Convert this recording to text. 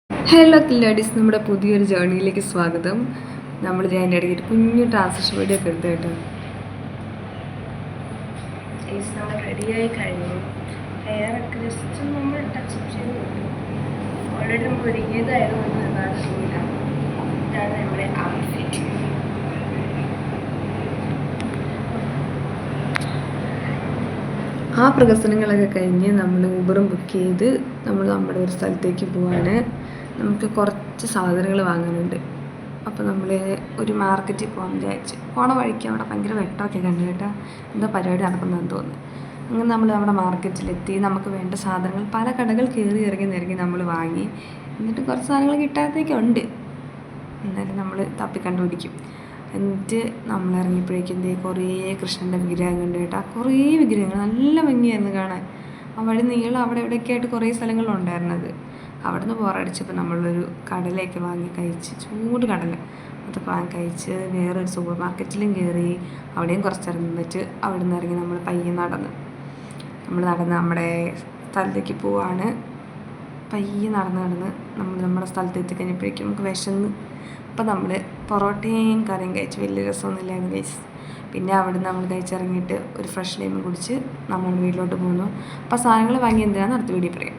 Hello കില്ലാഡീസ്, നമ്മുടെ പുതിയൊരു ജേർണിയിലേക്ക് സ്വാഗതം. നമ്മൾ അതിൻ്റെ ഇടയ്ക്ക് ഒരു കുഞ്ഞു ട്രാൻസിഷൻ വീഡിയോ ഒക്കെ എടുത്തു കേട്ടോ. നമ്മൾ റെഡിയായി കഴിഞ്ഞു. ഹെയറൊക്കെ ജസ്റ്റ് നമ്മൾ ടച്ചപ്പ് ചെയ്ത് ഓൾറെഡി നമുക്ക് ഒരുങ്ങിയതായതുകൊണ്ട് ഒരുപാട് സീനില്ല. ഇതാണ് നമ്മുടെ ഔട്ട്ഫിറ്റ്. ആ പ്രകസനങ്ങളൊക്കെ കഴിഞ്ഞ് നമ്മൾ ഊബറും ബുക്ക് ചെയ്ത് നമ്മൾ നമ്മുടെ ഒരു സ്ഥലത്തേക്ക് പോവാണ്. നമുക്ക് കുറച്ച് സാധനങ്ങൾ വാങ്ങാനുണ്ട്. അപ്പോൾ നമ്മൾ ഒരു മാർക്കറ്റിൽ പോകാൻ വിചാരിച്ചു. പോണ വഴിക്ക് അവിടെ ഭയങ്കര വെട്ടമൊക്കെ കണ്ടു കേട്ടോ. എന്താ പരിപാടി നടക്കുന്നതെന്ന് തോന്നുന്നു. അങ്ങനെ നമ്മൾ നമ്മുടെ മാർക്കറ്റിലെത്തി. നമുക്ക് വേണ്ട സാധനങ്ങൾ പല കടകൾ കയറി ഇറങ്ങി നമ്മൾ വാങ്ങി. എന്നിട്ട് കുറച്ച് സാധനങ്ങൾ കിട്ടാത്തേക്കുണ്ട്. എന്നാലും നമ്മൾ തപ്പിക്കണ്ടുപിടിക്കും. എന്നിട്ട് നമ്മൾ ഇറങ്ങിയപ്പോഴേക്കും കുറേ കൃഷ്ണൻ്റെ വിഗ്രഹം കണ്ടു കേട്ടോ. കുറേ വിഗ്രഹങ്ങൾ നല്ല ഭംഗിയായിരുന്നു കാണാൻ. ആ വഴി നീളം അവിടെ ഇവിടെയൊക്കെ ആയിട്ട് കുറേ സ്ഥലങ്ങളുണ്ടായിരുന്നത്. അവിടെ നിന്ന് ബോറടിച്ചപ്പോൾ നമ്മളൊരു കടലയൊക്കെ വാങ്ങി കഴിച്ച്, ചൂട് കടല അതൊക്കെ വാങ്ങി കഴിച്ച് വേറൊരു സൂപ്പർ മാർക്കറ്റിലും കയറി. അവിടെയും കുറച്ച് നിന്നിട്ട് അവിടെ നിന്ന് ഇറങ്ങി നമ്മൾ പയ്യെ നടന്ന് നമ്മുടെ സ്ഥലത്തേക്ക് പോവാണ്. പയ്യെ നടന്ന് നമ്മൾ നമ്മുടെ സ്ഥലത്ത് എത്തിക്കഴിഞ്ഞപ്പോഴേക്കും നമുക്ക് വിശന്ന്. അപ്പോൾ നമ്മൾ പൊറോട്ടയും കറിയും കഴിച്ച് വലിയ രസമൊന്നുമില്ലായിരുന്നു കഴിച്ച്. പിന്നെ അവിടെ നമ്മൾ കഴിച്ചിറങ്ങിയിട്ട് ഒരു ഫ്രഷ് ലൈമും കുടിച്ച് നമ്മൾ വീട്ടിലോട്ട് പോകുന്നു. അപ്പോൾ സാധനങ്ങൾ വാങ്ങി എന്തിനാണെന്ന് അടുത്ത വീഡിയോ പറയാം.